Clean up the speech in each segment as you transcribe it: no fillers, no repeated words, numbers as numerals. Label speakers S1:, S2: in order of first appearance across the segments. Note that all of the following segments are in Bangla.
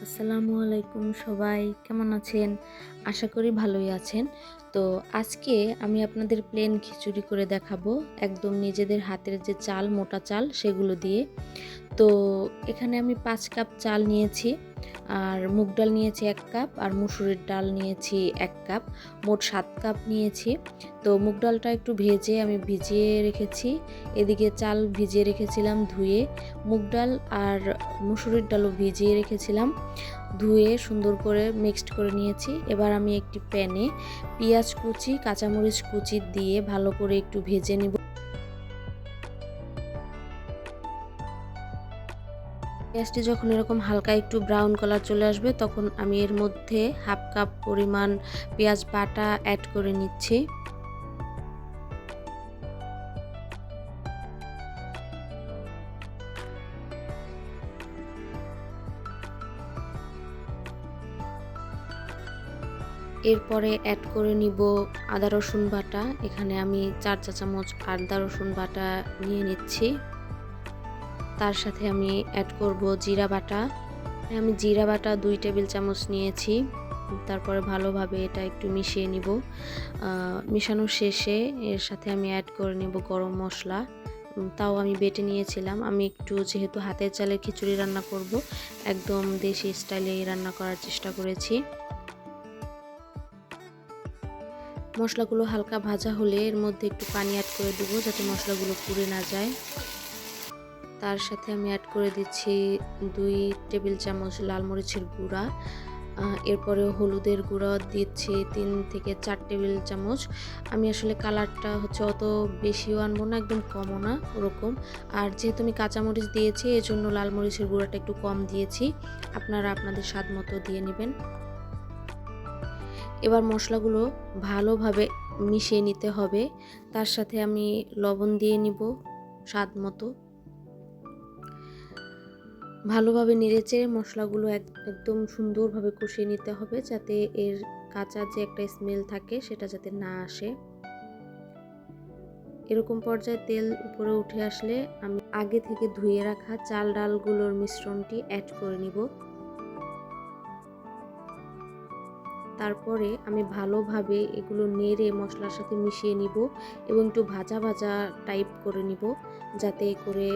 S1: আসসালামু আলাইকুম, সবাই কেমন আছেন? আশা করি ভালোই আছেন। তো আজকে আমি আপনাদের প্লেন খিচুড়ি করে দেখাবো, একদম নিজেদের হাতের যে চাল, মোটা চাল সেগুলো দিয়ে। তো এখানে আমি ৫ কাপ চাল নিয়েছি, আর মুগ ডাল নিয়েছি ১ কাপ, আর মুসুরির ডাল নিয়েছি ১ কাপ, মোট ৭ কাপ নিয়েছি। তো মুগ ডালটা একটু ভেজে আমি ভিজিয়ে রেখেছি, এদিকে চাল ভিজিয়ে রেখেছিলাম ধুয়ে, মুগ ডাল আর মুসুরির ডালও ভিজিয়ে রেখেছিলাম ধুয়ে সুন্দর করে মিক্সড করে নিয়েছি। এবার আমি একটি প্যানে পেঁয়াজ কুচি, কাঁচামরিচ কুচি দিয়ে ভালো করে একটু ভেজে নিব। পেঁয়াজটি যখন এরকম হালকা একটু ব্রাউন কালার চলে আসবে, তখন আমি এর মধ্যে হাফ কাপ পরিমাণ পেঁয়াজ বাটা অ্যাড করে নিচ্ছি। এরপরে অ্যাড করে নিব আদা রসুন বাটা। এখানে আমি 4 চা চামচ আদা রসুন বাটা নিয়ে নিচ্ছি। তার সাথে আমি অ্যাড করব জিরা বাটা। আমি জিরা বাটা 2 টেবিল চামচ নিয়েছি। তারপরে ভালোভাবে এটা একটু মিশিয়ে নিব। মিশানোর শেষে এর সাথে আমি অ্যাড করে নেব গরম মশলা। তাও আমি বেটে নিয়েছিলাম। আমি একটু যেহেতু হাতের চালের খিচুড়ি রান্না করব, একদম দেশি স্টাইলে রান্না করার চেষ্টা করেছি। মশলাগুলো হালকা ভাজা হলে এর মধ্যে একটু পানি অ্যাড করে দেবো, যাতে মশলাগুলো পুড়ে না যায়। তার সাথে আমি অ্যাড করে দিচ্ছি 2 টেবিল চামচ লাল মরিচের গুঁড়া। এরপরে হলুদের গুঁড়া দিচ্ছি 3 থেকে 4 টেবিল চামচ। আমি আসলে কালারটা অত বেশিও আনবো না, একদম কমও না, ওরকম। আর যেহেতু আমি কাঁচামরিচ দিয়েছি, এজন্য লাল মরিচের গুঁড়াটা একটু কম দিয়েছি। আপনারা আপনাদের স্বাদ মতো দিয়ে নেবেন। এবার মশলাগুলো ভালোভাবে মিশিয়ে নিতে হবে। তার সাথে আমি লবণ দিয়ে নিব স্বাদ মতো। ভালোভাবে নেড়েচেড়ে মশলাগুলো একদম সুন্দরভাবে কষিয়ে নিতে হবে, যাতে এর কাঁচা যে একটা স্মেল থাকে সেটা যাতে না আসে। এরকম পর্যায়ে তেল উপরে উঠে আসলে আমি আগে থেকে ধুয়ে রাখা চাল ডালগুলোর মিশ্রণটি অ্যাড করে নিব। তারপরে আমি ভালোভাবে এগুলো নেড়ে মশলার সাথে মিশিয়ে নিব এবং একটু ভাজা ভাজা টাইপ করে নিব, যাতে করে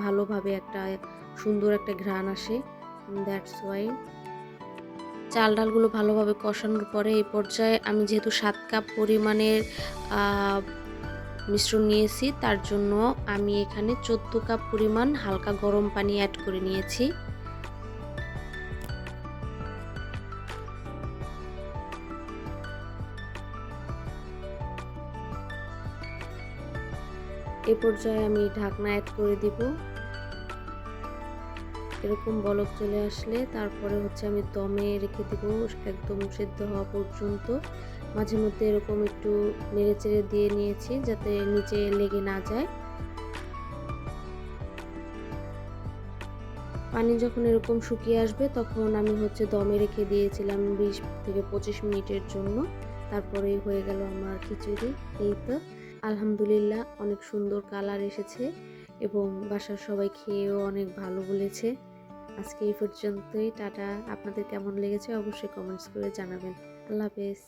S1: ভালোভাবে একটা সুন্দর একটা ঘ্রাণ আসে। দ্যাটস ওয়াই চাল ডালগুলো ভালোভাবে কষানোর পরে এই পর্যায়ে আমি যেহেতু 7 কাপ পরিমাণের মিশ্রণ নিয়েছি, তার জন্য আমি এখানে 14 কাপ পরিমাণ হালকা গরম পানি অ্যাড করে নিয়েছি। এ পর্যায়ে আমি ঢাকনা অ্যাড করে দিব। এরকম বলক চলে আসলে তারপরে আমি দমে রেখে দিব একদম সেদ্ধ হওয়া পর্যন্ত। মাঝে মধ্যে এরকম একটু নেড়েচেড়ে দিয়ে নিয়েছি, যাতে নিচে লেগে না যায়। পানি যখন এরকম শুকিয়ে আসবে, তখন আমি দমে রেখে দিয়েছিলাম 20 থেকে 25 মিনিটের জন্য। তারপরেই হয়ে গেল আমার খিচুড়ি। এই তো আলহামদুলিল্লাহ, অনেক সুন্দর কালার এসেছে এবং বাসার সবাই খেয়েও অনেক ভালো বলেছে। আজকে এই পর্যন্তই। টাটা। আপনাদের কেমন লেগেছে অবশ্যই কমেন্টস করে জানাবেন। আল্লাহ হাফেজ।